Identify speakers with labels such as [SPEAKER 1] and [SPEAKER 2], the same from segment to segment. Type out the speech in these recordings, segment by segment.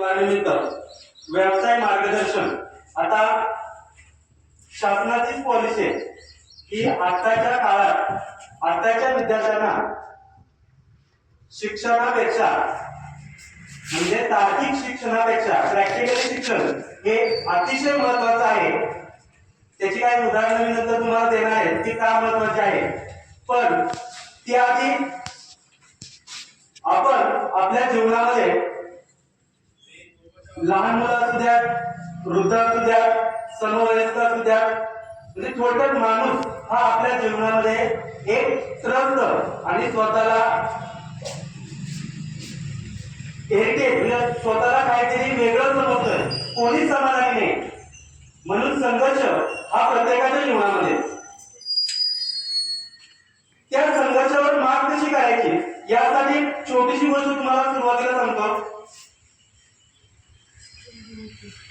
[SPEAKER 1] दिनानिमित्त व्यवसाय मार्गदर्शन। आता शासनाची पॉलिसी आहे की आताच्या काळात आताच्या विद्यार्थ्यांना शिक्षणापेक्षा म्हणजे तार्किक शिक्षणापेक्षा प्रॅक्टिकल शिक्षण हे अतिशय महत्त्वाचं आहे। त्याची काही उदाहरणं मी नंतर तुम्हाला देणार आहे ती का महत्त्वाची आहे। पण त्याआधी आपण आपल्या जीवनामध्ये लहान मुलं असू द्या, वृद्ध असू द्या, समवयस्क असू द्या, म्हणजे थोडक्यात माणूस हा आपल्या जीवनामध्ये एक त्रस्त आणि स्वतःला स्वतःला काहीतरी वेगळं समजतोय, कोणी समाधानी नाही, म्हणून संघर्ष हा प्रत्येकाच्या जीवनामध्ये। त्या संघर्षावर मात कशी करायची यासाठी छोटीशी गोष्ट तुम्हाला सुरुवातीला सांगतो।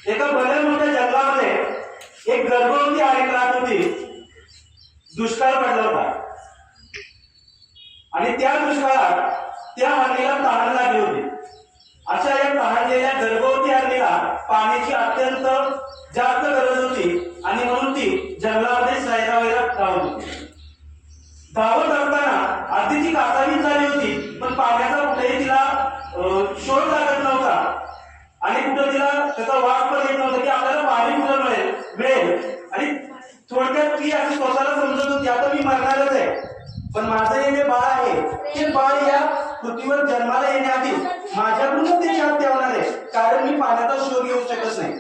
[SPEAKER 1] एका भल्या मोठ्या जंगलामध्ये एक गर्भवती आई राहत होती। दुष्काळ पडला होता आणि त्या दुष्काळात त्या हरणीला तहान लागली होती। अशा या तहानलेल्या गर्भवती हरणीला पाण्याची अत्यंत जास्त गरज होती आणि म्हणून ती जंगलामध्ये सैरावैरा धावत होती। धावत असताना आधी ती कासावीस झाली होती, पण पाण्याचा कुठेही तिला शोध लागत नव्हता आणि कुठं तिला त्याचा वास पण येत नव्हता की आपल्याला पाणी कुठं मिळेल। आणि थोडक्यात ती अशी स्वतःला समजत होती आता मी मरणारच आहे, पण माझं हे जे बाळ आहे ते बाळ या पृथ्वीवर जन्माला येण्याआधी माझ्याकडूनच ते हात ठेवणार आहे, कारण मी पाण्याचा शोध घेऊ शकत नाही।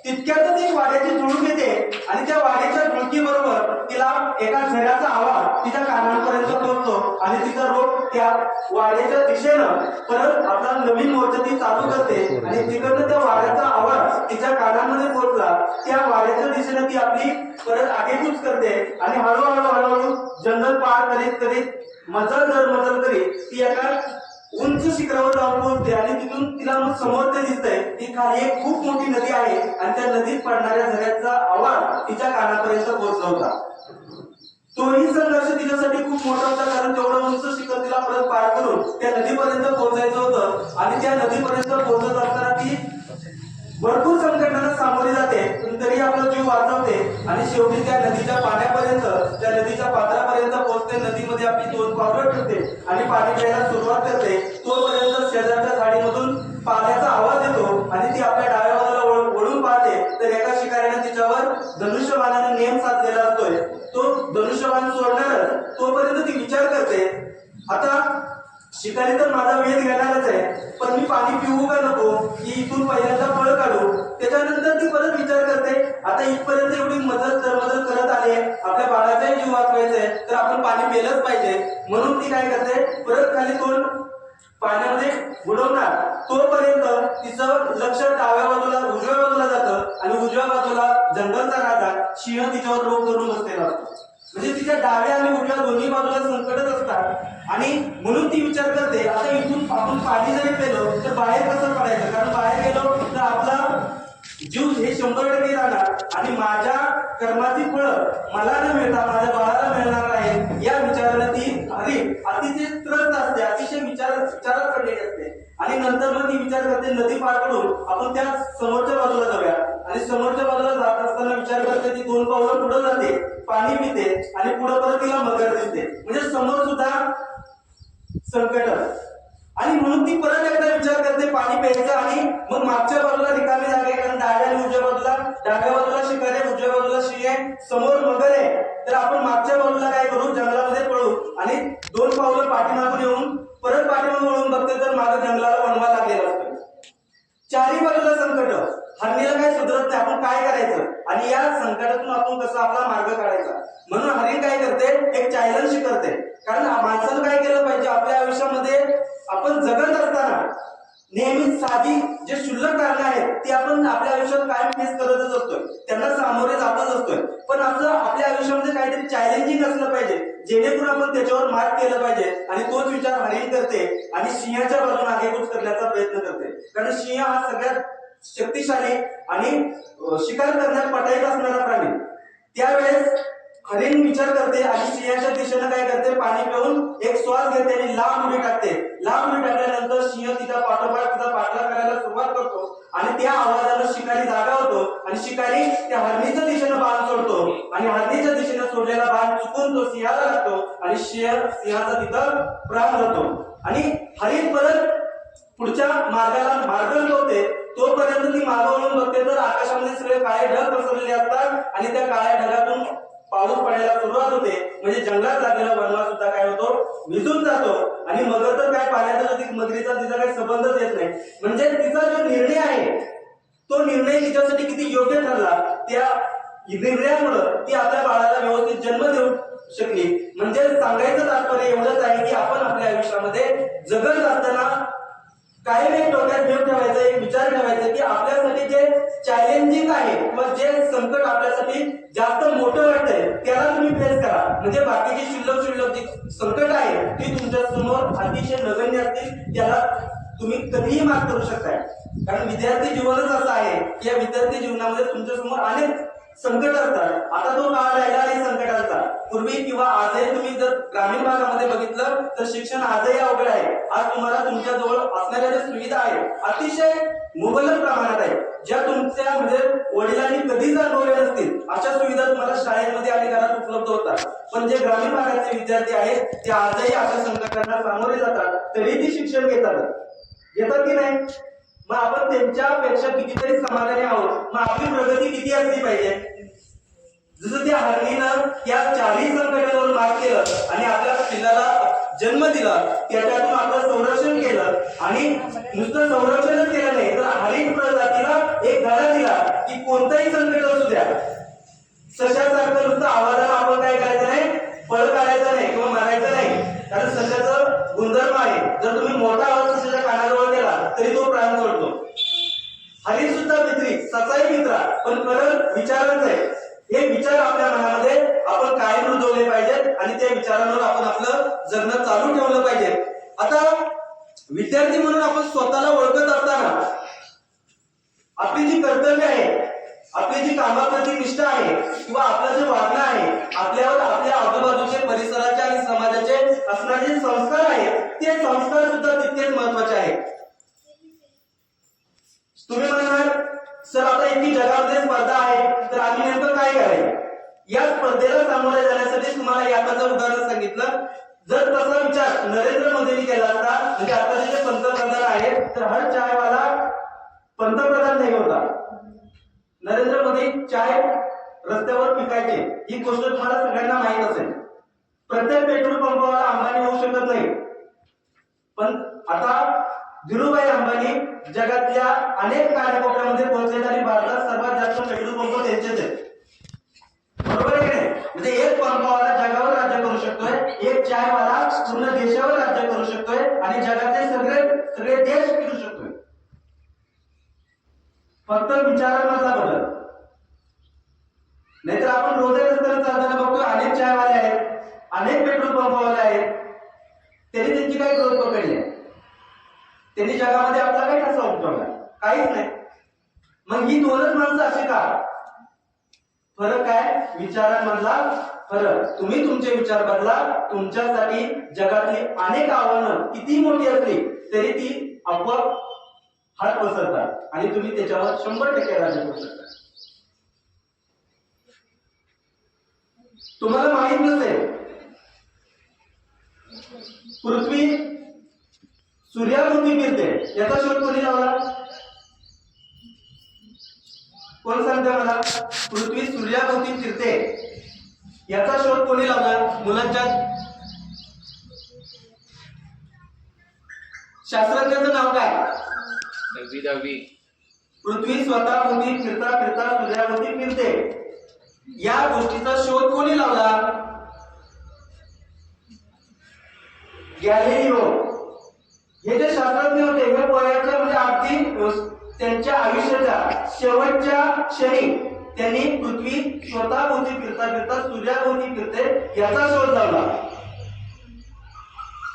[SPEAKER 1] तितक्यातच एक वाड्याची झुळूक येते आणि त्या वाड्याच्या झुळकीबरोबर तिला एका झऱ्याचा आवाज तिच्या कानांपर्यंत पोहोचतो आणि तिचा रोग त्या वाड्याच्या दिशेनं परत आपला नवीन मोर्चा ती चालू करते आणि तिकडनं त्या वाड्याचा आवाज तिच्या कानांमध्ये पोहोचला, त्या वाड्याच्या दिशेनं ती आपली परत आगेकूच करते आणि हळूहळू जंगल पार करीत करीत मजल करीत ती एका उंच शिखरावर जाऊन पोहोचते आणि तिथून तिला मग समोर ते दिसतंय की खाली एक खूप मोठी नदी आहे आणि त्या नदीत पडणाऱ्या झऱ्याचा आवाज तिच्या कानापर्यंत पोहोचला होता। तोही संघर्ष तिच्यासाठी खूप मोठा होता, कारण तेवढं उंच शिखर तिला परत पार करून त्या नदीपर्यंत पोहोचायचं होतं आणि त्या नदीपर्यंत पोहोचत असताना ती भरपूर संकटांना सामोरी जाते, पण तरी आपला जीव वाचवते आणि शेवटी त्या नदीच्या पाण्यापर्यंत त्या नदीच्या पात्रापर्यंत पोहोचते। नदीमध्ये आपली 2 पावलं ठेवते आणि पाणी प्यायला सुरुवात करते। तोपर्यंत शेजारच्या झाडीमधून पाण्याचा आवाज येतो आणि ती आपल्या डाव्या बाजूला वळून पाहते तर एका शिकाऱ्याने तिच्यावर धनुष्यबाणाने नेम साधलेला असतोय। तो धनुष्यबाण सोडणारच तोपर्यंत ती विचार करते आता शिकारी तर माझा वेध घेणारच आहे, पण मी पाणी पिऊ का नको की इथून पहिल्यांदा पळ काढू। त्याच्यानंतर ती परत विचार करते आता इथपर्यंत एवढी मदत करत आली आहे, आपल्या बाळाचाही जीव वाचवायचा आहे तर आपण पाणी पिलंच पाहिजे, म्हणून ती काय करते परत खाली तोंड पाण्यामध्ये बुडवणार। तोपर्यंत तिचं लक्ष डाव्या बाजूला उजव्या बाजूला जातं आणि उजव्या बाजूला जंगलचा राजा सिंह तिच्यावर रोख करून बसलेला असतो। म्हणजे तिच्या डाव्या आणि उजव्या दोन्ही बाजूला संकटच असतात आणि म्हणून ती विचार करते आता इथून आपण पाणी जरी पेलो तर बाहेर कसं पडायचं, कारण बाहेर गेलो तर आपला जीव हे 100% राहणार आणि माझ्या कर्माची फळं मला न मिळता माझ्या बाळाला मिळणार आहे या विचाराने ती अतिशय त्रस्त असते, अतिशय विचारात पडलेली असते। आणि नंतर मग ती विचार करते नदी पार करून आपण त्या समोरच्या बाजूला जाऊया आणि समोरच्या बाजूला जात असताना विचार करते ती 2 पावलं पुढे जाते, पाणी पिते आणि पुढे परत तिला मगर दिसते, म्हणजे समोर सुद्धा संकट आणि म्हणून ती परत एकदा विचार करते पाणी प्यायचं आणि मग मागच्या बाजूला रिकामी जागा आहे, कारण डाव्या आणि उजव्या बाजूला शिकारी आहे, उजव्या बाजूला सिंह आहे, समोर मगर आहे, तर आपण मागच्या बाजूला काय करू जंगलामध्ये पळू आणि 2 पावलं पाठीमागून येऊन परत पाठीमागून वळून बघते तर मागे जंगलाला वणवा लागलेला असतो। चारी बाजूला संकट, हरणीला काय सुधरत नाही, आपण काय करायचं आणि या संकटातून आपण कसा आपला मार्ग काढायचा। म्हणून हरिण काय करते एक चॅलेंज करते, कारण माणसानं काय केलं पाहिजे आपल्या आयुष्यामध्ये आपण जगत असताना नेहमी साधी जे क्षुल्लक कारणं आहेत ती आपण आपल्या आयुष्यात कायम फेस करतच असतोय, त्यांना सामोरे जातच असतोय, पण असं आपल्या आयुष्यामध्ये काहीतरी चॅलेंजिंग असलं पाहिजे जेणेकरून आपण त्याच्यावर मात केलं पाहिजे आणि तोच विचार हरिण करते आणि सिंहाच्या बाजूने आगेकूच करण्याचा प्रयत्न करते, कारण सिंह हा सगळ्यात शक्तिशाली आणि शिकार करण्यात पटाईत असणारा प्राणी। त्यावेळेस हरिण विचार करते आणि सिंहाच्या दिशेने काय करते पाणी पिऊन एक श्वास घेते आणि लांब उडी टाकते। लांब उडी टाकल्यानंतर सिंह तिच्या पाठोपाठ तिचा पाठलाग करायला सुरुवात करतो त्या आवाजानं शिकारी जागा होतो आणि शिकारी त्या हरणीच्या दिशेनं बाण सोडतो आणि हरणीच्या दिशेनं सोडलेला बाण चुकून तो सिंहाला लागतो आणि सिंहाचा तिथं प्राण जातो आणि हरिण परत पुढच्या मार्गाला मार्ग होते. तोपर्यंत ती मागं वळून बघते तर आकाशामध्ये सगळे काळे ढग पसरलेले असतात आणि त्या काळ्या ढगातून पाऊस पडायला सुरुवात होते. म्हणजे जंगलात लागलेला वनवा सुद्धा काय होतो, विझून जातो आणि मगर तर काय पाण्याचा मगरीचा तिचा काही संबंधच येत नाही. म्हणजे तिचा जो निर्णय आहे तो निर्णय तिच्यासाठी किती योग्य ठरला, त्या निर्णयामुळे ती आपल्या बाळाला व्यवस्थित जन्म देऊ शकली. म्हणजे सांगायचं तात्पर्य एवढंच आहे की आपण आपल्या आयुष्यामध्ये जगत असताना कायम एक डोक्यात घेऊन ठेवायचं, एक विचार ठेवायचा की आपल्यासाठी जे चॅलेंजिंग आहे किंवा जे संकट आपल्यासाठी जास्त मोठं वाटतंय त्याला तुम्ही फेस करा. म्हणजे बाकीची शिल्लक जी संकट आहे ती तुमच्या समोर अतिशय नगण्य असतील, त्याला तुम्ही कधीही मात करू शकताय. कारण विद्यार्थी जीवनच असं आहे की या विद्यार्थी जीवनामध्ये तुमच्या समोर अनेक संकट असतात. आता तो काळ राहिला आणि संकटांचा. पूर्वी किंवा आजही तुम्ही जर ग्रामीण भागामध्ये बघितलं तर शिक्षण आजही अवघड आहे. आज तुम्हाला तुमच्या जवळ असणाऱ्या ज्या सुविधा आहेत अतिशय मुबलक प्रमाणात आहेत, ज्या तुमच्या म्हणजे वडिलांनी कधीच अनुभवल्या नसतील अशा सुविधा तुम्हाला शाळेमध्ये आणि घरात उपलब्ध होतात. पण जे ग्रामीण भागाचे विद्यार्थी आहेत ते आजही अशा संकटांना सामोरे जातात, तरी ती शिक्षण घेतात की नाही. मग आपण त्यांच्यापेक्षा कितीतरी समाधानी आहोत. मग आपली प्रगती किती असली पाहिजे. जसं त्या हरणीनं या चारही संकटांवर मात केलं आणि आपल्या पिल्लाला जन्म दिला, त्याच्यातून आपलं संरक्षण केलं आणि नुसतं संरक्षणच केलं नाही तर हरिण प्रजातीला एक धडा दिला की कोणताही संकट असू द्या, सशासारखं नुसतं आवाजाला आपण काय करायचं नाही, पळ काढायचं नाही किंवा मारायचं नाही. कारण सशाचं गुणधर्म आहे, जर तुम्ही मोठा आवाज सशाच्या कानाजवळ केला तरी तो प्राण सोडतो. हरिण सुद्धा मित्री, सचाही मित्र, पण परत विचारच आहे. हे विचार आपल्या मनामध्ये आपण कायम रुजवले पाहिजेत आणि त्या विचारांवर आपण आपलं जगणं चालू ठेवलं पाहिजे. आता विद्यार्थी म्हणून आपण स्वतःला ओळखत असताना आपली जी कर्तव्य आहे, आपली जी कामाप्रती निष्ठा आहे किंवा आपलं जे वागणं आहे, आपल्यावर आपल्या आजूबाजूचे परिसराचे आणि समाजाचे असणारे जे संस्कार आहेत ते संस्कार सुद्धा तितकेच महत्वाचे आहेत. तुम्ही म्हणणार सर आता इतकी जगामध्ये स्पर्धा आहे तर आम्ही नेमकं काय करायचं. या स्पर्धेला सामोरे जाण्यासाठी तुम्हाला याचं उदाहरण सांगितलं. जर तसा विचार नरेंद्र मोदींनी केला असता, म्हणजे आता जे पंतप्रधान आहेत तर हर चायवाला पंतप्रधान नाही होता. नरेंद्र मोदी चाय रस्त्यावर पिकायचे, ही गोष्ट तुम्हाला सगळ्यांना माहित असेल. प्रत्येक पेट्रोल पंपाला अंबानी होऊ शकत नाही, पण आता धीरूभाई अंबानी जगातल्या अनेक कानाकोपऱ्यामध्ये पोहोचलेत आणि भारतात सर्वात जास्त पेट्रोल पंप त्यांचेच आहेत. बरोबर आहे की नाही. म्हणजे एक पंपावाला जगावर राज्य करू शकतोय, एक चायवाला पूर्ण देशावर राज्य करू शकतोय आणि जगातले सगळे देश फिरू शकतोय. फक्त विचारांमधला बदल. नाहीतर आपण रोज रस्त्यावर चालताना बघतोय अनेक चायवाले आहेत, अनेक पेट्रोल पंपवाले आहेत, त्यांनी त्यांची काही ग्रोथ पकडली आहे. त्यांनी जगामध्ये आपला काही ठसा उमटवला काहीच नाही. मग ही दोनच माणसं अशी का. फरक काय, विचारांमधला फरक. तुम्ही तुमचे विचार बदला, तुमच्यासाठी जगातली अनेक आव्हानं किती मोठी असली तरी ती आपोआप हात पसरतात आणि तुम्ही त्याच्यावर 100% राज्य करू शकता. तुम्हाला माहित नसेल पृथ्वी सूर्याभोवती फिरते, याचा शोध कोणी लावला. कोण सांगते मला. पृथ्वी सूर्याभोवती फिरते याचा शोध कोणी लावला. मुलांच्या शास्त्रज्ञाचं नाव काय.
[SPEAKER 2] दहावी.
[SPEAKER 1] पृथ्वी स्वतःभोवती फिरता फिरता सूर्याभोवती फिरते या गोष्टीचा शोध कोणी लावला. गॅलिलिओ. हे जे शास्त्रज्ञ होते हे वयाच्या म्हणजे अगदी त्यांच्या आयुष्याच्या शेवटच्या क्षणी त्यांनी पृथ्वी स्वतःभोवती फिरता फिरता सूर्याभोवती फिरते याचा शोध लावला.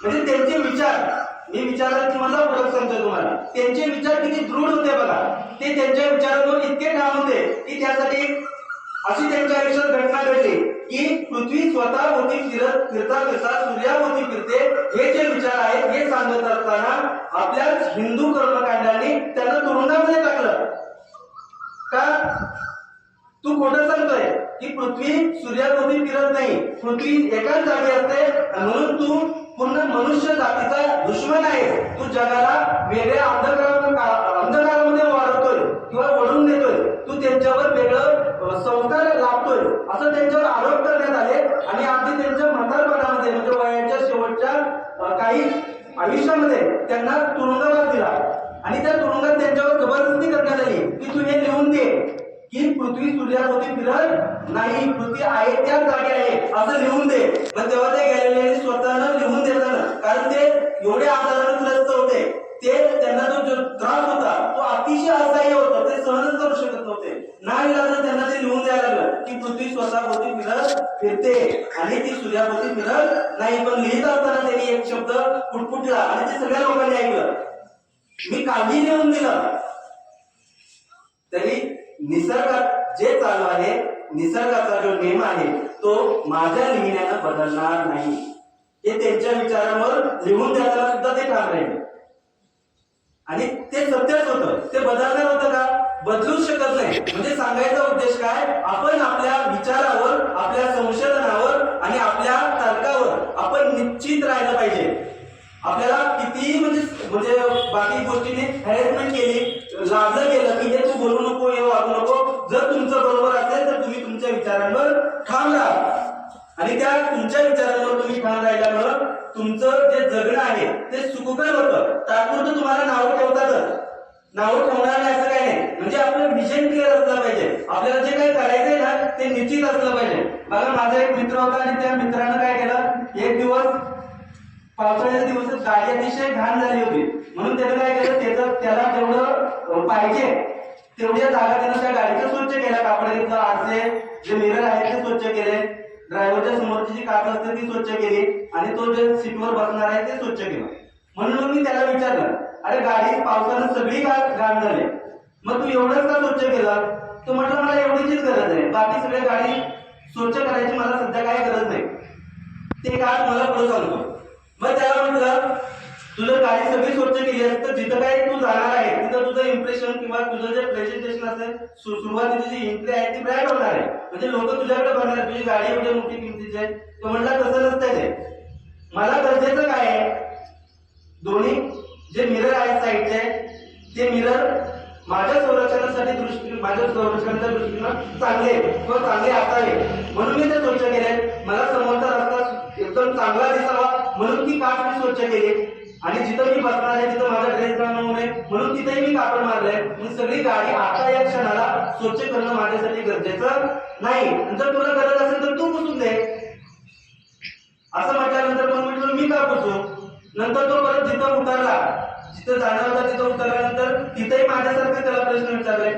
[SPEAKER 1] म्हणजे त्यांचे विचार, मी विचारात तुम्हाला फरक सांगतो तुम्हाला, त्यांचे विचार किती दृढ होते बघा. ते त्यांच्या विचारांवर इतके ठाम होते की त्यासाठी अशी त्यांच्या आयुष्यात घटना घडली की पृथ्वी स्वतःभोवती फिरत फिरता फिरता सूर्याभोवती फिरते. हे जे विचार आहेत हे सांगत असताना आपल्या हिंदू कर्मकांडांनी त्यांना तुरुंगामध्ये टाकलं. पृथ्वी सूर्याभोवती फिरत नाही, पृथ्वी एकाच जागी असते, म्हणून तू पूर्ण मनुष्य जातीचा दुश्मन आहे. तू जगाला वेगळ्या अंधकारामध्ये वाढवतोय किंवा वळून देतोय, तू त्यांच्यावर वेगळं संस्कार लाभतोय, असं त्यांच्यावर आरोप करण्यात आले. आणि अगदी त्यांच्या म्हातारपणामध्ये म्हणजे वयाच्या शेवटच्या काही आयुष्यामध्ये त्यांना तुरुंगवास दिला आणि त्या तुरुंगात त्यांच्यावर जबरदस्ती करण्यात आली की तू हे लिहून दे की पृथ्वी सूर्याभोवती फिरत नाही, पृथ्वी आहे त्याच जागी आहे असं लिहून दे. पण तेव्हा ते गेलेले स्वतःनं लिहून देताना, कारण ते एवढे आजाराने त्रस्त होते, ते त्यांना जो त्रास होता तो अतिशय असह्य होता, ते सहनच करू शकत नव्हते. नाही लागलं त्यांना ते लिहून द्यायला लागलं की पृथ्वी स्वतःभोवती फिरते आणि ती सूर्याभोवती फिरत नाही. पण लिहित असताना त्यांनी एक शब्द पुटपुटला आणि ते सगळ्या लोकांनी ऐकलं. मी काही लिहून दिलं तरी निसर्गात जे चालू आहे, निसर्गाचा जो नियम आहे तो माझ्या लिहिण्यानं बदलणार नाही. हे त्यांच्या विचारांवर लिहून द्यायला सुद्धा ते काम राहिले आणि ते सत्यच होतं. ते बदलणार होतं का? बदलूच शकत नाही. म्हणजे सांगायचा उद्देश काय, आपण आपल्या विचारावर, आपल्या संशोधनावर आणि आपल्या तर्कावर आपण निश्चित राहिलं पाहिजे. आपल्याला कितीही म्हणजे बाकी गोष्टीने हॅरेसमेंट केली, लाभलं गेलं की हे तू बोलू नको, हे वागू नको, जर तुमचं बरोबर असेल तर तुम्ही तुमच्या विचारांवर ठाम राहा. आणि त्या तुमच्या विचारांवर तुम्ही ठाम राहिल्यामुळं तुमचं जे जगणं आहे ते सुखकर होतं. तात्पुरतं तुम्हाला नावं ठेवतातच, नावं ठेवणार नाही असं काही नाही. म्हणजे आपलं विजन क्लिअर असलं पाहिजे, आपल्याला जे काही करायचंय ना ते निश्चित असलं पाहिजे. बघा, माझा एक मित्र होता आणि त्या मित्रानं काय केलं, एक दिवस पावसाळ्याच्या दिवसात गाडी अतिशय घाण झाली होती, म्हणून त्यानं काय केलं, त्याला जेवढं पाहिजे तेवढ्या जागा त्यानं त्या गाडीचं स्वच्छ केल्या. कापडाचं आरसे जे मिरर आहे ते स्वच्छ केले, ड्रायव्हरच्या समोरची जी काच असते ती स्वच्छ केली आणि तो जे सीटवर बसणार आहे ते स्वच्छ केलं. म्हणून मी त्याला विचारलं, अरे गाडी पावसानं सगळी घाण झाली, मग तू एवढंच का स्वच्छ केलं? तो म्हटलं मला एवढीचीच गरज आहे, बाकी सगळी गाडी स्वच्छ करायची मला सध्या काही गरज नाही, ते काच मला पुढे सांगतो. मग त्याला म्हटलं, तुझं गाडी सगळी स्वच्छ केली असते तर जिथं काय तू जाणार आहे तिथं तुझं इम्प्रेशन किंवा तुझं जे प्रेझेंटेशन असेल, सुरुवातीची जी एंट्री आहे ती ब्राईट होणार आहे, म्हणजे लोक तुझ्याकडे बघणार आहे, तुझी गाडी एवढी मोठी किमतीची आहे. तो म्हटला तसं नसतंय ते, मला गरजेचं काय आहे, दोन्ही जे मिरर आहेत साईडचे ते मिरर माझ्या संरक्षणाच्या दृष्टीनं चांगले किंवा चांगले असावे म्हणून मी ते स्वच्छ केले. मला समोरचा रस्ता एकदम चांगला दिसावा म्हणून ती काच मी स्वच्छ केली आणि जिथं मी बसणार आहे तिथं माझा ड्रेस घालू नये म्हणून तिथेही मी कापड मारलंय. मी सगळी गाडी आता या क्षणाला स्वच्छ करणं माझ्यासाठी गरजेचं नाही, जर तुला गरज असेल तर तू पुसून दे असं म्हटल्यानंतर मग म्हटलं मी का पुसू. नंतर तो परत जिथं उतरला, जिथं जाणार होता तिथं उतरल्यानंतर तिथेही माझ्यासारखे त्याला प्रश्न विचारले.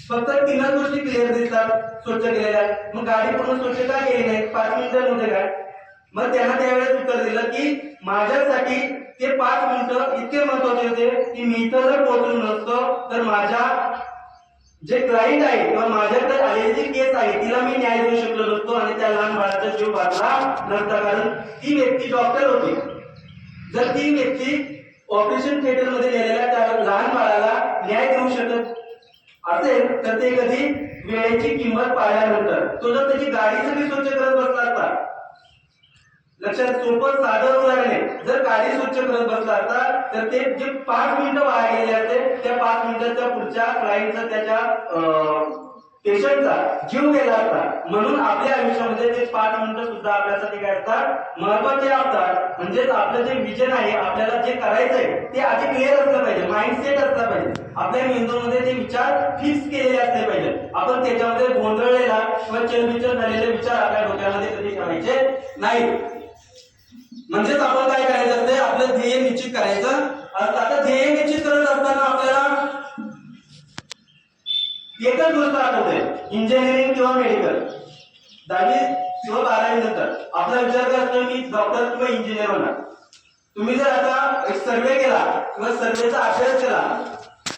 [SPEAKER 1] फक्त 3च गोष्टी क्लिअर दिसतात स्वच्छ केलेल्या, मग गाडी पूर्ण स्वच्छ का केली नाही, 5 मिनिटांमध्ये काय. मग त्यांना त्यावेळेस उत्तर दिलं की माझ्यासाठी ते 5 मिनिटं इतके महत्वाचे होते की मी इथं जर पोहोचलो नसतो तर माझ्या जे क्लायंट आहे किंवा माझ्याकडे आलेली जी केस आहे तिला मी न्याय देऊ शकलो नसतो आणि त्या लहान बाळाचा जीव वाचला नसता, कारण ती व्यक्ती डॉक्टर होती. जर ती व्यक्ती ऑपरेशन थिएटर मध्ये गेलेल्या त्या लहान बाळाला न्याय देऊ शकत असेल तर ते कधी वेळेची किंमत पाळल्यानंतर तो जर त्याची गाडी सगळी स्वच्छ करत बसला असता, लक्षात सोपं साधं उदाहरण आहे, जर गाडी स्वच्छ करत बसला असता तर ते जे 5 मिनिटं वाया गेले असते त्या 5 मिनिटाच्या पुढच्या क्लायंटचा त्याच्या पेशंटचा जीव गेला असता. म्हणून आपल्या आयुष्यामध्ये ते 5 मिनिटं सुद्धा आपल्यासाठी काय असतात, महत्वाचे असतात. म्हणजेच आपलं जे विजन आहे, आपल्याला जे करायचंय ते आधी क्लिअर असलं पाहिजे, माइंडसेट असला पाहिजे, आपल्या मेंदूमध्ये ते विचार फिक्स केलेले असले पाहिजे. आपण त्याच्यामध्ये गोंधळलेला किंवा चलबिचल झालेले विचार आपल्या डोक्यामध्ये कधी ठेवायचे नाही. म्हणजेच आपण काय करायचं असते, आपलं ध्येय निश्चित करायचं असतं. आता ध्येय निश्चित करत असताना आपल्याला एकच गोष्ट आठवते, इंजिनिअरिंग किंवा मेडिकल. 10वी किंवा 12वी नंतर आपला विचार करतो मी डॉक्टर किंवा इंजिनियर होणार. तुम्ही जर आता एक सर्वे केला किंवा सर्वेचा अभ्यास केला,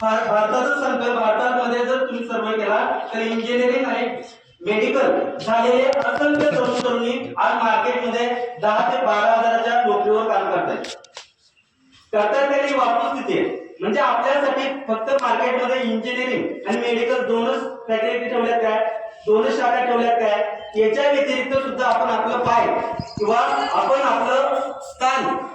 [SPEAKER 1] भारताचा संकल्प, भारतामध्ये जर तुम्ही सर्वे केला तर इंजिनिअरिंग आणि मेडिकल झालेले असंख्य तरुण तरुणी आज मार्केटमध्ये 10 ते 12 हजाराच्या नोकरीवर काम करतात. त्याची वस्तुस्थिती आहे. म्हणजे आपल्यासाठी फक्त मार्केटमध्ये इंजिनिअरिंग आणि मेडिकल दोनच फॅकल्टी ठेवल्यात काय, दोनच शाखा ठेवल्यात काय, याच्या व्यतिरिक्त सुद्धा आपण आपलं पाय किंवा आपण आपलं स्थान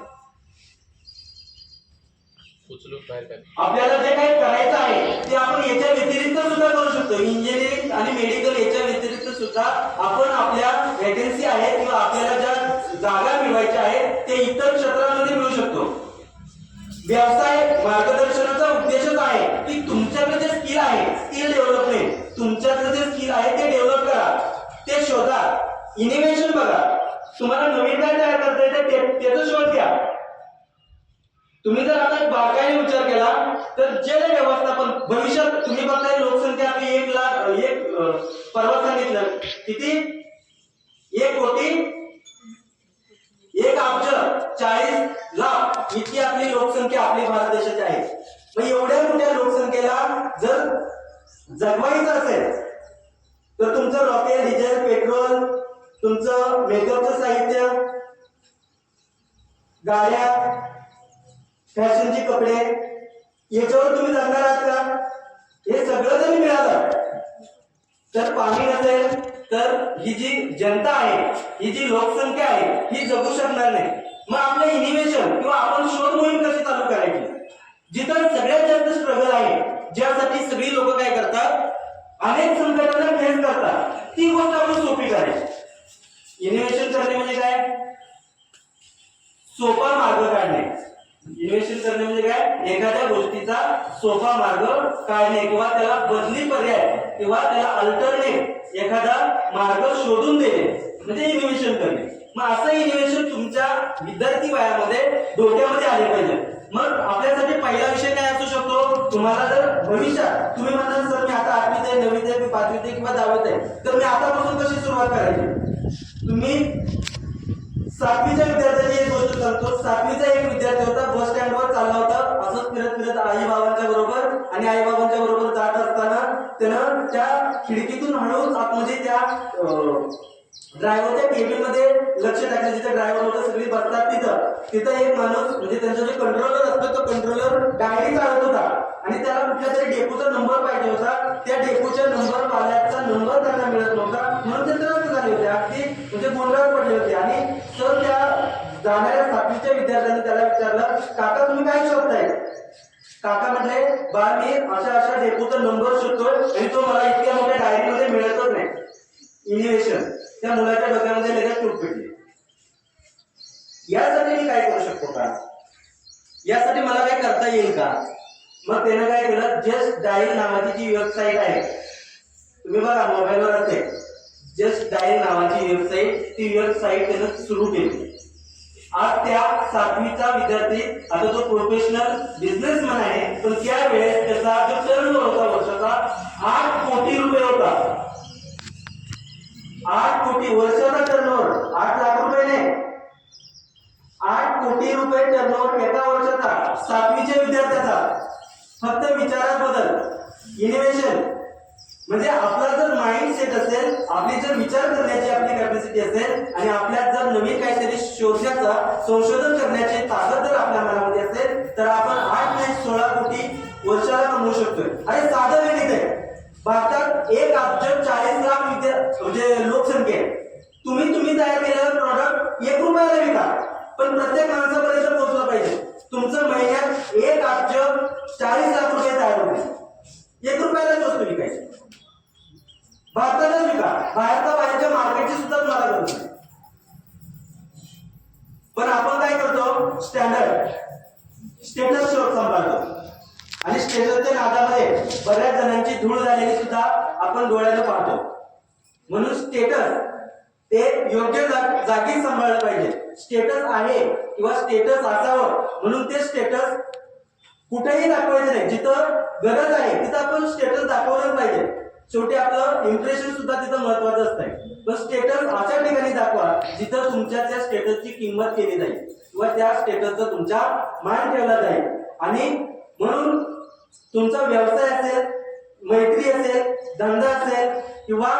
[SPEAKER 2] उचलून बाहेर काढ.
[SPEAKER 1] आपल्याला जे काही करायचं आहे ते आपण याच्या व्यतिरिक्त सुद्धा करू शकतो. इंजिनिअरिंग आणि मेडिकल याच्या व्यतिरिक्त सुद्धा आपण आपल्या व्हॅकन्सी आहेत किंवा आपल्याला ज्या जागा मिळवायच्या आहेत ते इतर क्षेत्रांमध्ये मिळू शकतो. व्यवसाय मार्गदर्शनाचा उद्देशच आहे की तुमच्याकडे जे स्किल आहे, स्किल डेव्हलपमेंट, तुमच्याकडे जे स्किल आहे ते डेव्हलप करा, ते शोधा, इनोव्हेशन बघा. तुम्हाला नवीन काय तयार करता येते त्याचा शोध घ्या. तुम्ही जर आता एक बारकाईने विचार केला तर जल व्यवस्थापन भविष्यात तुम्ही बघताय लोकसंख्या आपली 1 लाख, परवा सांगितलं किती, 1 कोटी 1 अब्ज 40 लाख इतकी आपली लोकसंख्या आपली भारत देशाची आहे. मग एवढ्या मोठ्या लोकसंख्येला जर जगवायचं असेल तर तुमचं रॉकेल, डिझेल, पेट्रोल, तुमचं मेकअपचं साहित्य, गाड्या, फॅशनचे कपडे, याच्यावर तुम्ही जगणार आहात का? हे सगळं जरी मिळालं तर पाणी नसेल तर ही जी जनता आहे, ही जी लोकसंख्या आहे ही जगू शकणार नाही. मग आपलं इनोव्हेशन किंवा आपण शोध मोहीम कशी चालू करायची, जिथं सगळ्यात जास्त स्ट्रगल आहे, ज्यासाठी सगळी लोक काय करतात, अनेक संकटांना फेस करतात, ती गोष्ट आपण सोपी करायची. इनोव्हेशन करणे म्हणजे काय, सोपा मार्ग काढणे. इनोव्हेशन करणे म्हणजे काय, एखाद्या गोष्टीचा सोपा मार्ग काढणे किंवा त्याला बदली पर्याय किंवा त्याला अल्टरनेट एखादा मार्ग शोधून देणे म्हणजे इनोव्हेशन करणे. मग असं इनोव्हेशन तुमच्या विद्यार्थी वयामध्ये डोक्यामध्ये आले पाहिजे. मग आपल्यासाठी पहिला विषय काय असू शकतो, तुम्हाला जर भविष्यात तुम्ही म्हणाल सर मी आता 8वीत आहे, 9वीत आहे, 5वीत आहे किंवा 10वीत आहे, तर मी आतापासून कशी सुरुवात करायची. तुम्ही 7वीच्या विद्यार्थ्याची एक गोष्ट सांगतो. 7वीचा एक विद्यार्थी होता, बस स्टँडवर चालला होता, असंच फिरत फिरत आई बाबांच्या बरोबर, आणि आई बाबांच्या बरोबर जात असताना त्यानं त्या खिडकीतून हळूच आतमध्ये त्या ड्रायव्हरच्या केबिन मध्ये लक्ष टाकलं, जिथे ड्रायव्हर होता, सगळी बसतात तिथं एक माणूस म्हणजे त्यांचा जो कंट्रोलर असतो तो कंट्रोलर डायरी चालत होता आणि त्याला कुठल्या तरी डेपोचा नंबर पाहिजे होता. त्या डेपोच्या नंबर वाल्याचा नंबर त्यांना मिळत नव्हता म्हणून ते त्रस्त झाले होते, अगदी म्हणजे गोंधळात पडले होते. आणि सर त्या जाणाऱ्या 7वीच्या विद्यार्थ्यांनी त्याला विचारलं, काका तुम्ही काय शोधताय. काका म्हटले, बा मी अशा डेपोचा नंबर शोधतोय आणि तो मला इतक्या मोठ्या डायरीमध्ये मिळतच नाही. इनोव्हेशन त्या मुलाच्या डोक्यामध्ये लगेच टूट पेटली. यासाठी मी काय करू शकतो का, यासाठी मला काय करता येईल का. मग त्यानं काय केलं, जस्ट डायल नावाची जी वेबसाईट आहे, तुम्ही बघा मोबाईलवर असते, जस्ट डायल नावाची वेबसाईट, ती वेबसाईट त्यानं सुरू केली. आज त्या 7वीचा विद्यार्थी आता तो प्रोफेशनल बिझनेसमॅन आहे, पण त्यावेळेस त्याचा जो टर्नओव्हर होता वर्षाचा 8 कोटी रुपये होता. 8 कोटी वर्षाचा टर्नओव्हर, 8 लाख रुपये नाही, 8 कोटी रुपये टर्नओव्हर एका वर्षाचा 7वीच्या विद्यार्थ्याचा. फक्त विचारात बदल, इनोव्हेशन म्हणजे आपला जर माइंड सेट असेल, आपली जर विचार करण्याची आपली कॅपॅसिटी असेल आणि आपल्यात जर नवीन काहीतरी शोधण्याचा, संशोधन करण्याची ताकद जर आपल्या मनामध्ये असेल तर आपण 8 ते 16 कोटी वर्षाला कमवू शकतोय. अरे साधं गणित आहे. भारतात 1 अब्ज 40 लाख म्हणजे लोकसंख्या आहे. तुम्ही तयार केलेलं प्रॉडक्ट 1 रुपयाला विका, पण प्रत्येक माणसापर्यंत पोहोचलं पाहिजे. तुमचं महिन्यात 1 अब्ज 40 लाख रुपये तयार होते, 1 रुपयालाच वस्तू विकायची. भारतातच विका, बाहेरच्या मार्केटची सुद्धा तुम्हाला गरज नाही. पण आपण काय करतो, स्टेटस शोध सांभाळतो आणि स्टेटसच्या नादामध्ये बऱ्याच जणांची धूळ झालेली सुद्धा आपण डोळ्याने पाहतो. म्हणून स्टेटस ते योग्य जागी सांभाळलं पाहिजे. स्टेटस आहे किंवा स्टेटस असावं म्हणून ते स्टेटस कुठेही दाखवायचं नाही. जिथं गरज आहे तिथं आपण स्टेटस दाखवलंच पाहिजे. शेवटी आपलं इम्प्रेशन सुद्धा तिथं महत्वाचं असतंय. पण स्टेटस अशा ठिकाणी दाखवा जिथं तुमच्या त्या स्टेटसची किंमत केली जाईल किंवा त्या स्टेटसचा तुमचा मान ठेवला जाईल. आणि म्हणून तुमचा व्यवसाय असेल, मैत्री असेल, धंदा असेल किंवा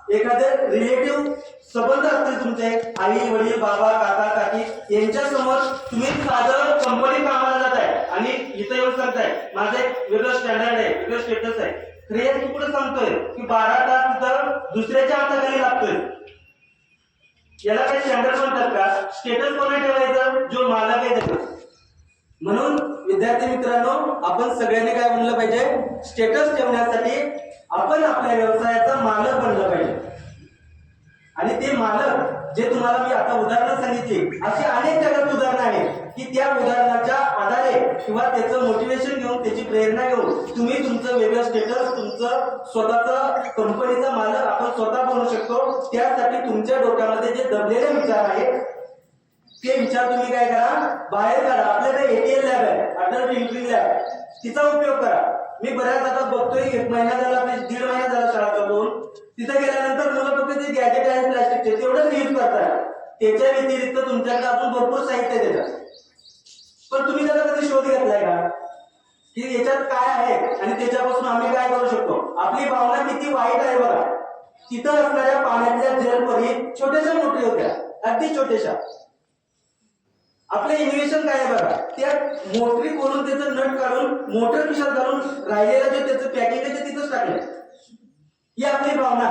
[SPEAKER 3] एखादे रिलेटिव्ह संबंध असतील तुमचे, आई वडील बाबा काका काकी यांच्या समोर तुम्ही साधं कंपनी कामाला जाताय आणि इथं येऊन सांगताय माझं एक वेगळं स्टँडर्ड आहे, वेगळं स्टेटस आहे. खरे तू कुठे सांगतोय की 12 तास तिथं दुसऱ्याच्या हाताखाली लागतोय. याला काही स्टँडर्ड म्हणतात का? स्टेटस कोणा ठेवायचं? जो मालक आहे त्याचा. म्हणून विद्यार्थी मित्रांनो, आपण सगळ्यांनी काय बनलं पाहिजे? स्टेटस ठेवण्यासाठी आपण आपल्या व्यवसायाचा मालक बनलं पाहिजे. आणि ते मालक जे तुम्हाला मी आता उदाहरणं सांगितली, अशी अनेक जगात उदाहरणं आहेत की त्या उदाहरणाच्या आधारे किंवा त्याचं मोटिवेशन घेऊन, त्याची प्रेरणा घेऊन तुम्ही तुमचं वेगळं स्टेटस, तुमचं स्वतःचा कंपनीचा मालक आपण स्वतः बनू शकतो. त्यासाठी तुमच्या डोक्यामध्ये जे दबलेले विचार आहेत ते विचार तुम्ही काय करा? बाहेर काढा. आपल्याकडे एटीएल लॅब आहे, अटल टिंकरिंग लॅब, तिचा उपयोग करा. मी बऱ्याच आता बघतोय, 1 महिना झाला, आपली 1.5 महिना झाला शाळा चालू होऊन. तिथे गेल्यानंतर मुलं फक्त ते गॅजेट आहे प्लास्टिकचे तेवढंच यूज करतात. त्याच्या व्यतिरिक्त तुमच्याकडे अजून भरपूर साहित्य आहे त्याच्यात. पण तुम्ही त्याचा कधी शोध घेतलाय का की याच्यात काय आहे आणि त्याच्यापासून आम्ही काय करू शकतो? आपली भावना किती वाईट आहे बघा. तिथं असणाऱ्या पाण्यातल्या जलपरी छोट्याशा मोटरी होत्या, अगदी छोट्याशा. आपलं इन्व्हेन्शन काय आहे बघा, त्या मोटरी खोलून त्याचं नट काढून मोटर खिशात घालून राहिलेलं जे त्याचं पॅकिंग आहे ते तिथंच टाकलं. ही आपली भावना,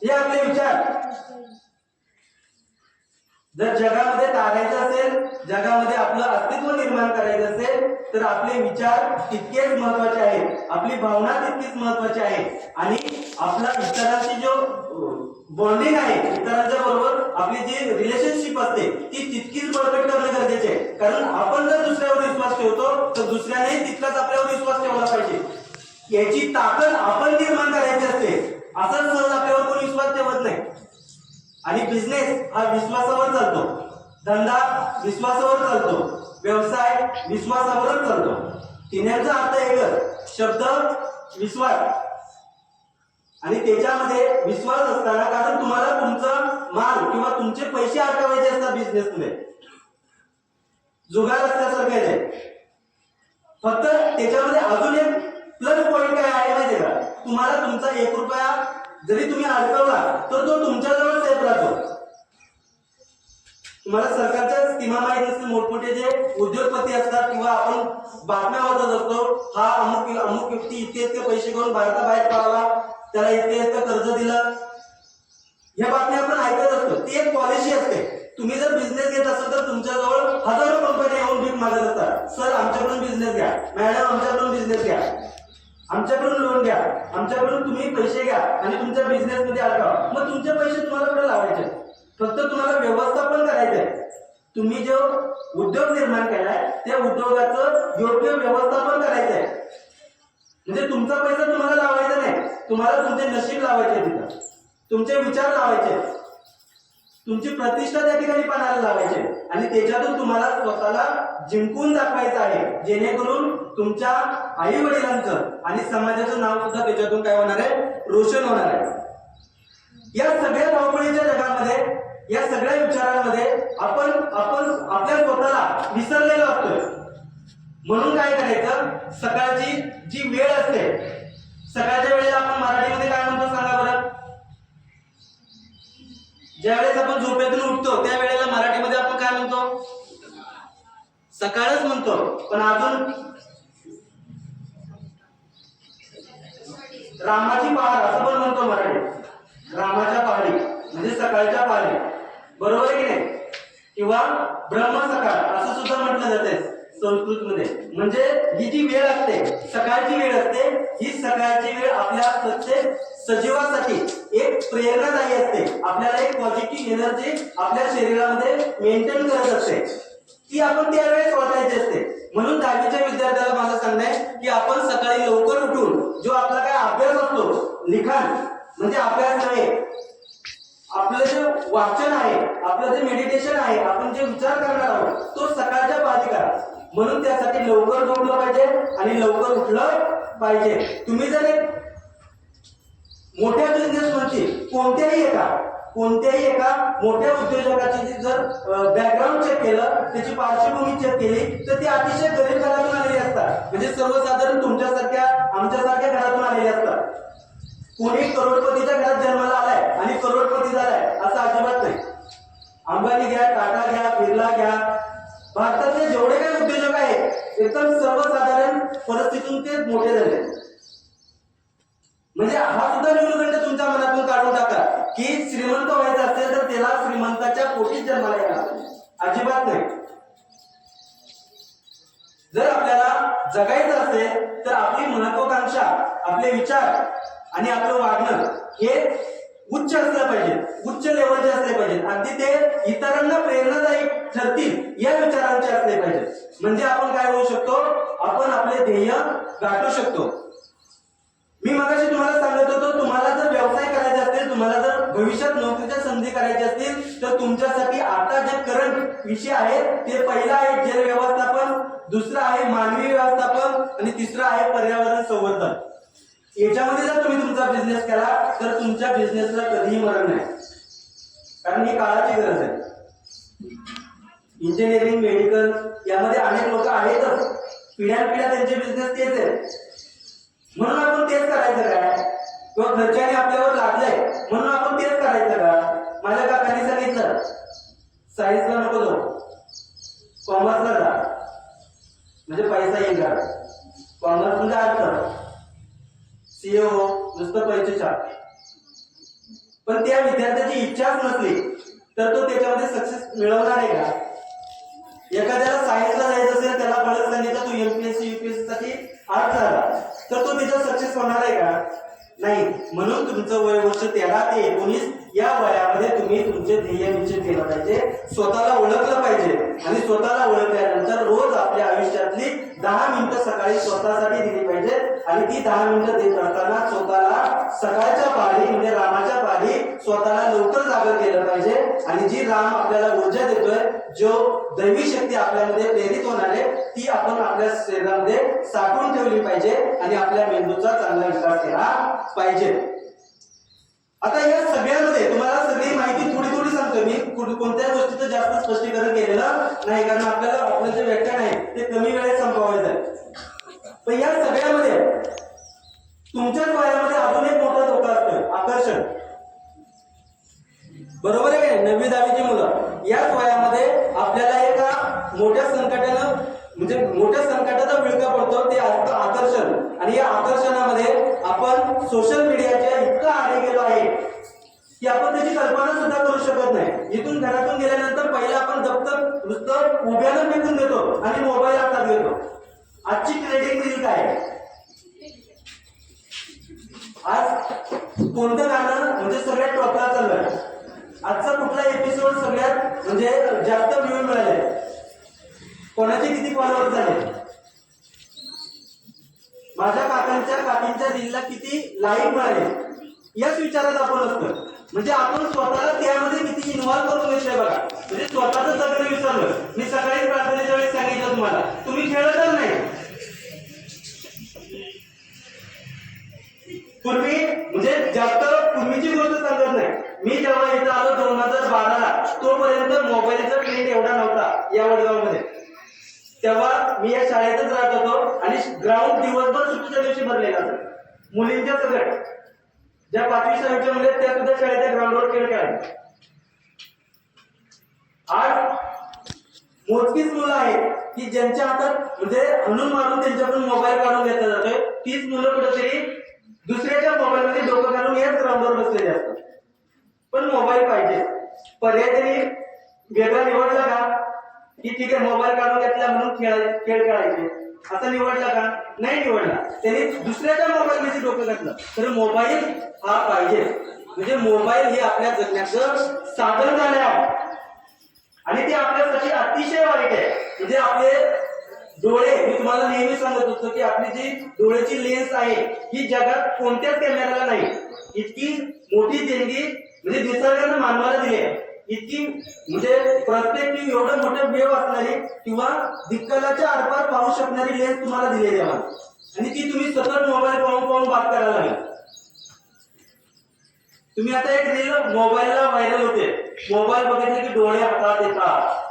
[SPEAKER 3] हे आपले विचार. जर जगामध्ये तारायचं असेल, जगामध्ये आपलं अस्तित्व निर्माण करायचं असेल तर आपले विचार तितकेच महत्वाचे आहेत, आपली भावना तितकीच महत्वाची आहे. आणि आपला इतरांची जो बॉन्डिंग आहे, इतरांच्या बरोबर आपली जी रिलेशनशिप असते ती तितकीच बळकट करणं गरजेचे आहे. कारण आपण जर दुसऱ्यावर विश्वास ठेवतो तर दुसऱ्याने तितकाच आपल्यावर विश्वास ठेवला पाहिजे. याची ताकद आपण निर्माण करायची असते. असं सहज आपल्यावर कोणी विश्वास ठेवत नाही. आणि बिझनेस हा विश्वासावर चालतो, धंदा विश्वासावर चालतो, व्यवसाय विश्वासावरच चालतो. तिन्हीचा अर्थ एकच शब्द, विश्वास. आणि त्याच्यामध्ये विश्वास असताना, कारण तुम्हाला तुमचा माल किंवा तुमचे पैसे अडकवायचे असतात बिझनेसमध्ये, जुगार असल्यासारखं आहे. फक्त त्याच्यामध्ये अजून एक प्लस पॉइंट काय आहे माहिती का? तुम्हाला तुमचा 1 रुपया जरी तुम्ही अडकवला तर तो तुमच्याजवळ सेफ राहतो. तुम्हाला सरकारच्या स्कीमा माहित असतील, मोठमोठे जे उद्योगपती असतात किंवा आपण बातम्या वाचत असतो, हा अमुक व्यक्ती इतके पैसे घेऊन भारताबाहेर पळाला, त्याला इतकं कर्ज दिलं, ह्या बातम्या आपण ऐकत असतो. ती एक पॉलिसी असते. तुम्ही जर बिझनेस घेत असाल तर तुमच्याजवळ हजारो कंपन्या येऊन भीक मागत असतात. सर आमच्याकडून बिझनेस घ्या, मॅडम आमच्याकडून बिझनेस घ्या, आमच्याकडून लोन घ्या, आमच्याकडून तुम्ही पैसे घ्या आणि तुमच्या बिझनेस मध्ये अडका. मग तुमचे पैसे तुम्हाला कुठे लावायचे? फक्त तुम्हाला व्यवस्थापन करायचंय. तुम्ही जो उद्योग निर्माण केलाय त्या उद्योगाचं योग्य व्यवस्थापन करायचंय. म्हणजे तुमचा पैसा तुम्हाला लावायचा नाही, तुम्हाला तुमचे नशीब लावायचे, तिथं तुमचे विचार लावायचे, तुमची प्रतिष्ठा त्या ठिकाणी पणाला लावायची आणि त्याच्यातून तुम्हाला स्वतःला जिंकून दाखवायचं आहे, जेणेकरून तुमच्या आई वडिलांचं आणि समाजाचं नाव सुद्धा त्याच्यातून काय होणार आहे? रोशन होणार आहे. या सगळ्या धावपळीच्या जगामध्ये, या सगळ्या विचारांमध्ये आपण आपल्या स्वतःला विसरलेलो असतोय. म्हणून काय करायचं? सकाळची जी वेळ असते, सकाळच्या वेळेला आपण मराठीमध्ये काय म्हणतो सांगा बरं? ज्यावेळेस आपण झोपेतून उठतो त्या वेळेला मराठीमध्ये आपण काय म्हणतो? सकाळच म्हणतो. पण अजून रामाची पहाड असं पण म्हणतो मराठीत. रामाच्या पहाडी म्हणजे सकाळच्या पहाडी, बरोबर आहे की नाही? किंवा ब्रह्म सकाळ असं सुद्धा म्हटलं जाते संस्कृत मध्ये. म्हणजे ही जी वेळ असते, सकाळची वेळ असते, ही सकाळची वेळ आपल्या प्रत्येक सजीवासाठी एक प्रेरणादायी असते. आपल्याला एक पॉझिटिव्ह एनर्जी आपल्या शरीरामध्ये मेंटेन करत असते, ती आपण त्यावेळेस वाटायची असते. म्हणून 10वीच्या विद्यार्थ्याला माझं सांगणं आहे की आपण सकाळी लवकर उठून जो आपला काय अभ्यास असतो, लिखाण म्हणजे अभ्यास नाही, आपलं जे वाचन आहे, आपलं जे मेडिटेशन आहे, आपण जे विचार करणार आहोत तो सकाळच्या पारी करा. म्हणून त्यासाठी लवकर झोपलं पाहिजे आणि लवकर उठलं पाहिजे. तुम्ही जर एक मोठ्या बिझनेसमनची कोणत्याही एका मोठ्या उद्योजकाची जर बॅकग्राऊंड चेक केलं, त्याची पार्श्वभूमी चेक केली तर ते अतिशय गरीब घरातून आलेले असतात. म्हणजे सर्वसाधारण तुमच्यासारख्या आमच्यासारख्या घरातून आलेले असतात. कोणी करोडपतीच्या घरात जन्माला आलाय आणि करोडपती झालाय असं अजिबात नाही. अंबानी घ्या, टाटा घ्या, बिर्ला घ्या, भारतातले जेवढे काही उद्योजक आहेत एकदम सर्वसाधारण परिस्थितीतून ते मोठे झाले. म्हणजे हा सुद्धा न्यूनगंड तुमच्या मनातून काढून टाका की श्रीमंत व्हायचं असेल तर त्याला श्रीमंताच्या पोटीच जन्माला येणार, अजिबात नाही. जर आपल्याला जगायचं असेल तर आपली महत्वाकांक्षा, आपले विचार आणि आपलं वागणं हे उच्च असलं पाहिजे, उच्च लेवलचे असले पाहिजे. अगदी ते इतरांना प्रेरणादायी ठरतील या विचारांचे असले पाहिजे. म्हणजे आपण काय होऊ शकतो, आपण आपले ध्येय गाठू शकतो. मी मगाशी तुम्हाला सांगत होतो, तुम्हाला जर व्यवसाय करायचे असतील, तुम्हाला जर भविष्यात नोकरीच्या संधी करायच्या असतील तर तुमच्यासाठी आता जे करंट विषय आहेत ते पहिला आहे जल व्यवस्थापन, दुसरा आहे मानवी व्यवस्थापन आणि तिसरा आहे पर्यावरण संवर्धन. याच्यामध्ये जर तुम्ही तुमचा बिझनेस केला तर तुमच्या बिझनेसला कधीही मरण नाही, कारण ही काळाची गरज आहे. इंजिनिअरिंग, मेडिकल यामध्ये अनेक लोक आहेतच, पिढ्यानपिढ्या त्यांचे बिझनेस तेच आहेत. म्हणून आपण तेच करायचं काय, किंवा घरच्याने आपल्यावर लादलंय म्हणून आपण तेच करायचं का. माझ्या काकांनी सांगितलं सायन्सला नको जाऊ, कॉमर्सला जा, म्हणजे पैसा येईल का. कॉमर्स म्हणजे अर्थ, सीओ नुसतं पैसे छाप. पण त्या विद्यार्थ्याची इच्छाच नसली तर तो त्याच्यामध्ये सक्सेस मिळवणार आहे का. एखाद्याला सायन्सला जायचं असेल, त्याला बळच सांगितलं तू एमपीएससी युपीएससी साठी अर्थ झाला तर तो त्याच्यात सक्सेस होणार आहे का, नाही. म्हणून तुमचं वय वर्ष 13 ते 19 या वयामध्ये तुम्ही तुमचे ध्येय निश्चित केलं पाहिजे, स्वतःला ओळखलं पाहिजे. आणि स्वतःला ओळखल्यानंतर रोज आपल्या आयुष्यातली 10 मिनिटं सकाळी स्वतःसाठी दिली पाहिजे. आणि ती 10 मिनिटं देत असताना स्वतःला सकाळच्या पारी म्हणजे रामाच्या पारी स्वतःला लवकर जागा केलं पाहिजे. आणि जी राम आपल्याला ऊर्जा देतोय, जो दैवी शक्ती आपल्यामध्ये प्रेरित होणार आहे, ती आपण आपल्या शरीरामध्ये साठवून ठेवली पाहिजे आणि आपल्या मेंदूचा चांगला विकास केला पाहिजे. आता या सगळ्यामध्ये तुम्हाला सगळी माहिती थोडी थोडी सांगतो मी, कोणत्या गोष्टीचं जास्त स्पष्टीकरण केलेलं नाही, कारण आपल्याला आपलं जे व्याख्यान आहे ते कमी वेळेत संपवायचं आहे. पण या सगळ्यामध्ये तुमच्याच वयामध्ये अजून एक मोठा धोका असतोय, आकर्षण. बरोबर आहे काय. 9वी 10वीची मुलं याच वयामध्ये आपल्याला एका मोठ्या संकटानं म्हणजे मोठ्या संकटाचा विळखा पडतो, ते असतं आकर्षण. आणि या आकर्षणामध्ये आपण सोशल मीडियाच्या इतकं आले गेलो आहे की आपण त्याची कल्पना सुद्धा करू शकत नाही. इथून घरातून गेल्यानंतर पहिला आपण दप्तर नुसतं उभ्यानं फेकून देतो आणि मोबाईल हातात घेतो. आजची ट्रेडिंग रील काय, आज कोणतं गाणं म्हणजे सगळ्यात टॉपला चाललंय, आजचा कुठला एपिसोड सगळ्यात म्हणजे जास्त व्ह्यू मिळाले, कोणाचे किती फॉलोअर्स झाले, माझ्या काकींच्या रीलला किती लाईक मिळाले, याच विचारात आपण असतो. म्हणजे आपण स्वतःला त्यामध्ये किती इन्व्हॉल्व करून घेतलंय बघा. म्हणजे स्वतःच जगणं विसरलं. मी सकाळी प्रार्थनेच्या वेळेस सांगितलं तुम्हाला, तुम्ही खेळतच नाही. पूर्वी म्हणजे जास्त पूर्वीची गोष्ट सांगत नाही. मी जेव्हा इथं आलो 2012ला, तोपर्यंत मोबाईलचा ट्रेंड एवढा नव्हता या वडगावमध्ये. तेव्हा मी या शाळेतच राहत होतो आणि ग्राउंड दिवसभर सुट्टीच्या दिवशी भरलेला असत. मुलींच्या सगळ्या ज्या 5वी 6वीच्या मुली त्या सुद्धा शाळेच्या ग्राउंडवर खेळ खेळायचे. आज मोजकीच मुलं आहेत की ज्यांच्या हातात म्हणजे हणून मारून त्यांच्याकडून मोबाईल काढून घेतला जातोय. तीच मुलं कुठेतरी दुसऱ्याच्या मोबाईल मध्ये डोकं घालून याच ग्राउंडवर बसलेले असतात. पण मोबाईल पाहिजे. पर्याय तरी वेगळा निवडला का की ठीक आहे मोबाईल काढून घेतला म्हणून खेळ खेळायचे असं निवडला का, नाही निवडला. त्यांनी दुसऱ्याच्या मोबाईल मध्ये डोकं घातलं. तर मोबाईल हा पाहिजे. म्हणजे मोबाईल हे आपल्या जगण्याचं साधन झाले आहे आणि ते आपल्यासाठी अतिशय वाईट आहे. म्हणजे आपले डोळे, मी तुम्हाला नेहमी सांगत होतो की आपली जी डोळ्याची लेन्स आहे ही जगात कोणत्याच कॅमेराला नाही. इतकी मोठी देणगी म्हणजे निसर्गानं मानवाला दिली आहे. इतकी म्हणजे पर्स्पेक्टिव्ह एवढं मोठं वेव असणारी किंवा दिक्कलाच्या आरपार पाहू शकणारी लेन्स तुम्हाला दिलेली आहे आणि ती तुम्ही सतत मोबाईल पाहून बात करायला लागला. तुम्ही आता एक रील मोबाईलला व्हायरल होते, मोबाईल बघितले की डोळे हातात येतात.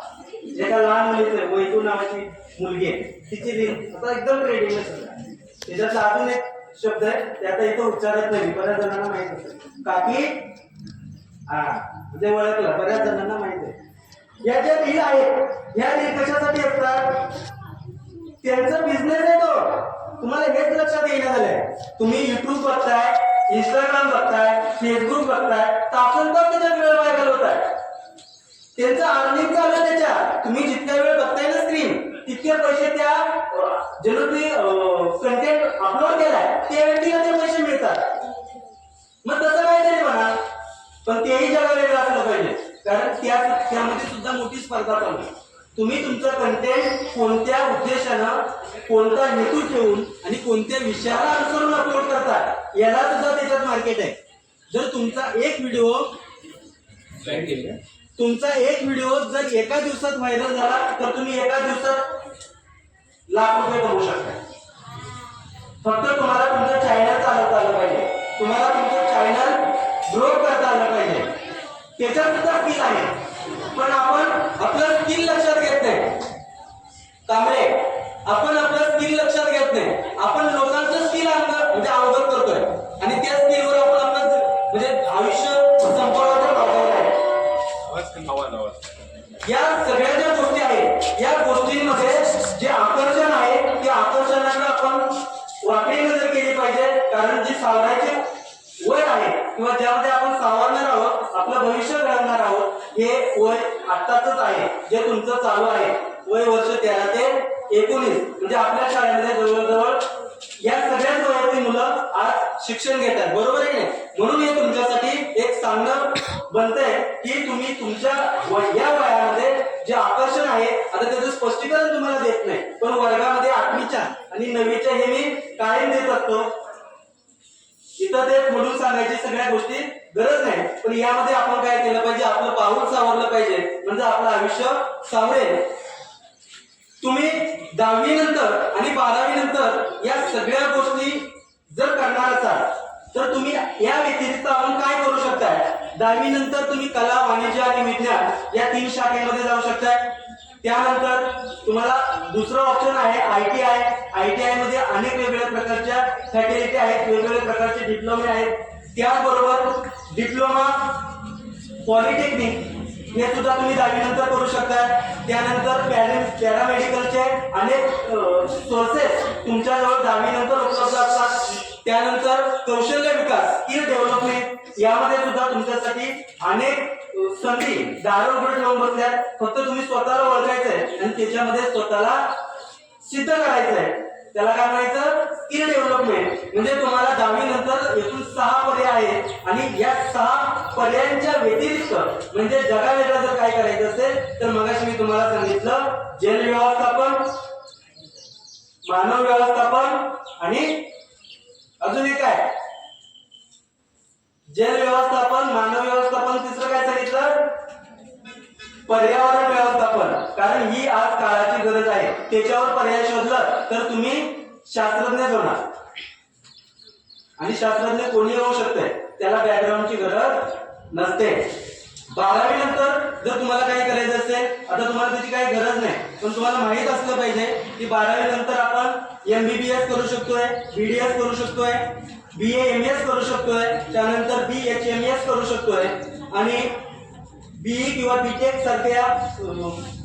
[SPEAKER 3] एका लहान मुलीचं वैतू नावाची मुलगी आहे, तिची रील आता एकदम ट्रेंडिंग आहे. त्याच्यात अजून एक शब्द आहे ते आता इथं उच्चारत नाही, बऱ्याच जणांना माहित असेल. काकी हा म्हणजे ओळखलं, बऱ्याच जणांना माहित आहे. या ज्या रील आहेत या रील कशासाठी असतात? त्यांचा बिझनेस आहे तो. तुम्हाला हेच लक्षात येईना झालंय. तुम्ही युट्यूब बघताय, इंस्टाग्राम बघताय, फेसबुक बघताय, तासनतास त्याच्यात वेळ वाया घालवताय. त्यांचं अर्निंग चालू आहे त्याच्यात. तुम्ही जितक्या वेळ बघताय ना स्क्रीन, तितके पैसे त्या ज्याला तुम्ही कंटेंट अपलोड केलाय त्या व्यक्तीला ते पैसे मिळतात. मग तसं काहीतरी म्हणा, पण तेही जगा वेगळं असलं पाहिजे, कारण त्यामध्ये सुद्धा मोठी स्पर्धा चालू आहे. तुम्ही तुमचं कंटेंट कोणत्या उद्देशानं, कोणता हेतू ठेवून आणि कोणत्या विषयाला अनुसरून अपलोड करता याला सुद्धा त्याच्यात मार्केट आहे. जर तुमचा एक व्हिडिओ जर एका दिवसात व्हायरल झाला तर तुम्ही एका दिवसात लाख रुपये कमवू शकता. फक्त तुम्हाला तुमचं चॅनल चालवता आलं पाहिजे, तुम्हाला तुमचं चॅनल ग्रो करता आलं पाहिजे. त्याच्यात सुद्धा स्किल आहे, पण आपण आपलं स्किल लक्षात घेत नाही. कांबळे, आपण आपलं स्किल लक्षात घेत नाही. आपण लोकांचं स्किल म्हणजे अवगत करतोय आणि त्या स्किलवर आपण आपलं म्हणजे आयुष्य संपवण्याचा मार्ग आहे. या सगळ्या ज्या गोष्टी आहेत या गोष्टींमध्ये जे आकर्षण आहे त्या आकर्षणाला आपण वाकडी नजर केली पाहिजे. कारण जी सावरायचे वय आहे किंवा ज्यामध्ये आपण सावरणार आहोत, आपलं भविष्य घडवणार आहोत, हे वय आत्ताच आहे जे तुमचं चालू आहे. वय वर्ष 13 ते 19 म्हणजे आपल्या शाळेमध्ये जवळजवळ या सगळ्याच वयाची मुलं आज शिक्षण घेतात, बरोबर आहे. म्हणून हे तुमच्यासाठी एक चांगलं बनतंय की तुम्ही तुमच्या या वयामध्ये जे आकर्षण आहे, आता त्याचं स्पष्टीकरण तुम्हाला देत नाही, पण वर्गामध्ये 8वीच्या आणि 9वीच्या हे मी कायम देत असतो. इथं ते म्हणून सांगायची सगळ्या गोष्टी गरज नाही, पण यामध्ये आपण काय केलं पाहिजे, आपलं पाऊल सावरलं पाहिजे, म्हणजे आपलं आयुष्य सावरेल. तुम्ही 10वी नंतर आणि 12वी नंतर या सगळ्या गोष्टी जर करणार असाल तर तुम्ही या व्यतिरिक्त आपण काय करू शकताय. 10वी नंतर तुम्ही कला, वाणिज्य आणि विज्ञान या 3 शाखेमध्ये जाऊ शकताय. त्यानंतर तुम्हाला दुसरं ऑप्शन आहे ITI. ITI मध्ये अनेक वेगवेगळ्या प्रकारच्या फॅकल्टी आहेत, वेगवेगळ्या प्रकारचे डिप्लोमे आहेत. त्याचबरोबर डिप्लोमा, पॉलिटेक्निक हे सुद्धा तुम्ही 10वी नंतर करू शकता. त्यानंतर पॅरामेडिकलचे अनेक सोर्सेस तुमच्याजवळ 10वी नंतर उपलब्ध असतात. त्यानंतर कौशल्य विकास, स्किल डेव्हलपमेंट यामध्ये सुद्धा तुमच्यासाठी अनेक संधी दार उघड ठेवून बसल्यात. फक्त तुम्ही स्वतःला ओळखायचंय आणि त्याच्यामध्ये स्वतःला सिद्ध करायचंय. त्याला काय म्हणायचं, स्किल डेव्हलपमेंट. म्हणजे तुम्हाला 10वी नंतर एकूण 6 पर्याय आहेत आणि या 6 पर्यायांच्या व्यतिरिक्त म्हणजे जगावेगळं जर काय करायचं असेल तर मगाशी मी तुम्हाला सांगितलं जल व्यवस्थापन, मानव व्यवस्थापन आणि अजून एक आहे जल व्यवस्थापन, मानव व्यवस्थापन, तिसरं काय सांगितलं, पर्यावरण व्यवस्थापन. कारण ही आज काळाची गरज आहे. त्याच्यावर पर्याय शोधलं तर तुम्ही शास्त्रज्ञ होणार आणि शास्त्रज्ञ कोणी होऊ शकते, त्याला बॅकग्राऊंडची गरज नसते. 12वी नंतर जर तुम्हाला काही करायचं असेल, आता तुम्हाला त्याची काही गरज नाही, पण तुम्हाला माहित असलं पाहिजे की 12वी नंतर आपण MBBS करू शकतोय, BDS करू शकतोय, BA MS करू शकतोय, त्यानंतर BHMS करू शकतोय आणि BE किंवा BTech सारख्या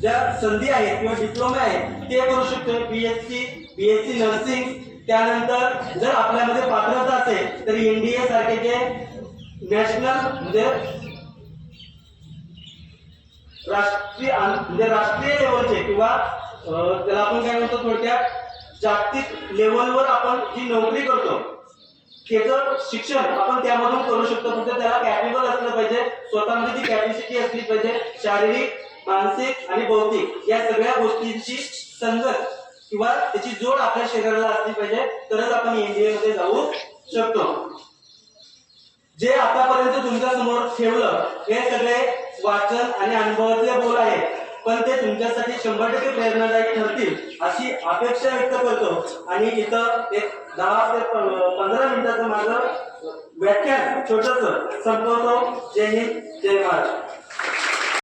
[SPEAKER 3] ज्या संधी आहेत किंवा डिप्लोमे आहेत ते करू शकतोय, BSc नर्सिंग. त्यानंतर जर आपल्यामध्ये पात्रता असेल तर NDA सारखे जे नॅशनल म्हणजे राष्ट्रीय लेवलचे किंवा त्याला आपण काय म्हणतो थोडक्यात जागतिक लेवलवर आपण जी नोकरी करतो त्याचं शिक्षण आपण त्यामधून करू शकतो. फक्त त्याला कॅपेबल असलं पाहिजे, स्वतःमध्ये ती कॅपॅसिटी असली पाहिजे. शारीरिक, मानसिक आणि बौद्धिक या सगळ्या गोष्टींची संगत किंवा त्याची जोड आपल्या शरीराला असली पाहिजे, तरच आपण NDA मध्ये जाऊ शकतो. जे आतापर्यंत तुमच्या समोर ठेवलं हे सगळे वाचन आणि अनुभवातले बोल आहेत, पण ते तुमच्यासाठी 100% प्रेरणादायी ठरतील अशी अपेक्षा व्यक्त करतो. आणि इथं एक 10 ते 15 मिनिटाचं माझं व्याख्यान छोटंसं संपवतो. जय हिंद, जय महाराष्ट्र.